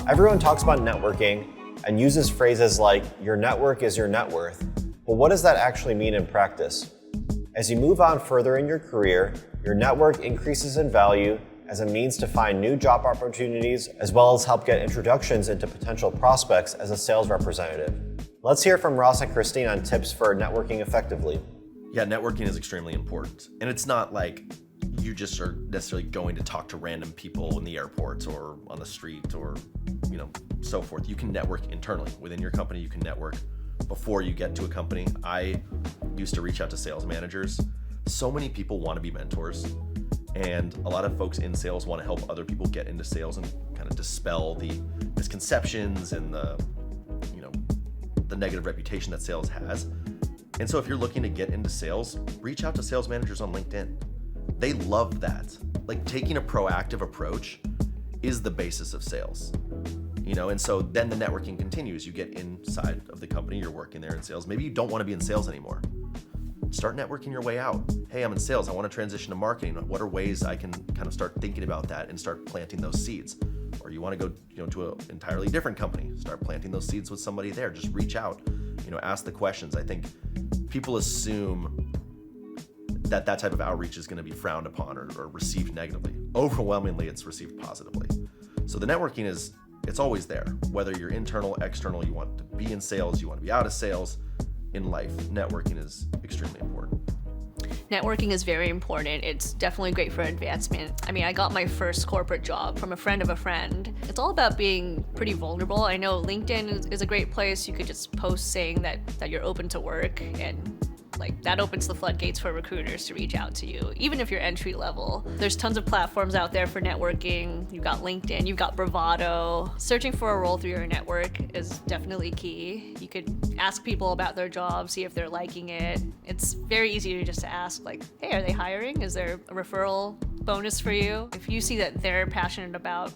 Everyone talks about networking and uses phrases like, your network is your net worth. But what does that actually mean in practice? As you move on further in your career, your network increases in value as a means to find new job opportunities, as well as help get introductions into potential prospects as a sales representative. Let's hear from Ross and Christine on tips for networking effectively. Yeah, networking is extremely important. And it's not like you just are necessarily going to talk to random people in the airport or on the street or, so forth. You can network internally. Within your company, you can network before you get to a company. I used to reach out to sales managers. So many people want to be mentors. And a lot of folks in sales want to help other people get into sales and kind of dispel the misconceptions and the negative reputation that sales has. And so if you're looking to get into sales, reach out to sales managers on LinkedIn. They love that. Like, taking a proactive approach is the basis of sales. And so then the networking continues. You get inside of the company, you're working there in sales. Maybe you don't want to be in sales anymore. Start networking your way out. Hey, I'm in sales. I want to transition to marketing. What are ways I can kind of start thinking about that and start planting those seeds? Or you want to go, to an entirely different company. Start planting those seeds with somebody there. Just reach out. Ask the questions. I think people assume that type of outreach is going to be frowned upon or received negatively. Overwhelmingly, it's received positively. So the networking it's always there. Whether you're internal, external, you want to be in sales, you want to be out of sales. In life, networking is extremely important. Networking is very important. It's definitely great for advancement. I got my first corporate job from a friend of a friend. It's all about being pretty vulnerable. I know LinkedIn is a great place. You could just post saying that you're open to work, and that opens the floodgates for recruiters to reach out to you, even if you're entry level. There's tons of platforms out there for networking. You've got LinkedIn, you've got Bravado. Searching for a role through your network is definitely key. You could ask people about their job, see if they're liking it. It's very easy to just ask, hey, are they hiring? Is there a referral bonus for you? If you see that they're passionate about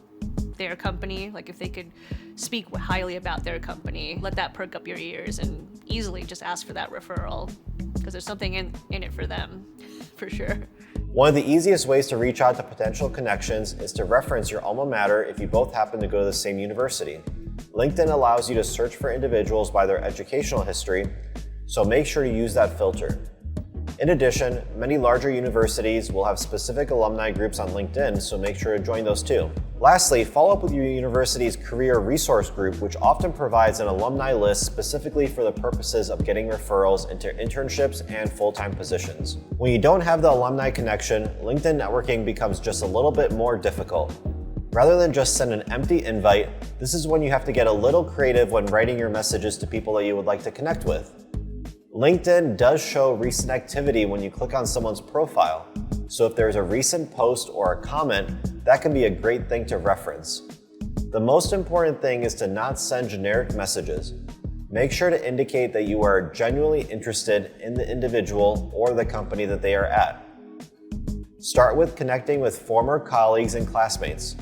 their company, if they could speak highly about their company, let that perk up your ears and easily just ask for that referral, because there's something in it for them, for sure. One of the easiest ways to reach out to potential connections is to reference your alma mater if you both happen to go to the same university. LinkedIn allows you to search for individuals by their educational history, so make sure to use that filter. In addition, many larger universities will have specific alumni groups on LinkedIn, so make sure to join those too. Lastly, follow up with your university's career resource group, which often provides an alumni list specifically for the purposes of getting referrals into internships and full-time positions. When you don't have the alumni connection, LinkedIn networking becomes just a little bit more difficult. Rather than just send an empty invite, this is when you have to get a little creative when writing your messages to people that you would like to connect with. LinkedIn does show recent activity when you click on someone's profile, so if there's a recent post or a comment, that can be a great thing to reference. The most important thing is to not send generic messages. Make sure to indicate that you are genuinely interested in the individual or the company that they are at. Start with connecting with former colleagues and classmates.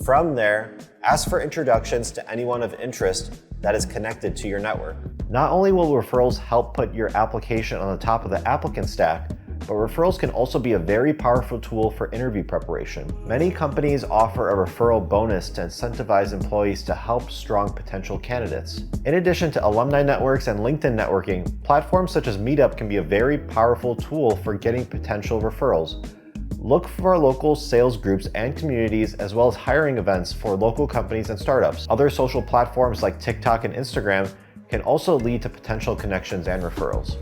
From there, ask for introductions to anyone of interest that is connected to your network. Not only will referrals help put your application on the top of the applicant stack, but referrals can also be a very powerful tool for interview preparation. Many companies offer a referral bonus to incentivize employees to help strong potential candidates. In addition to alumni networks and LinkedIn networking, platforms such as Meetup can be a very powerful tool for getting potential referrals. Look for local sales groups and communities, as well as hiring events for local companies and startups. Other social platforms like TikTok and Instagram can also lead to potential connections and referrals.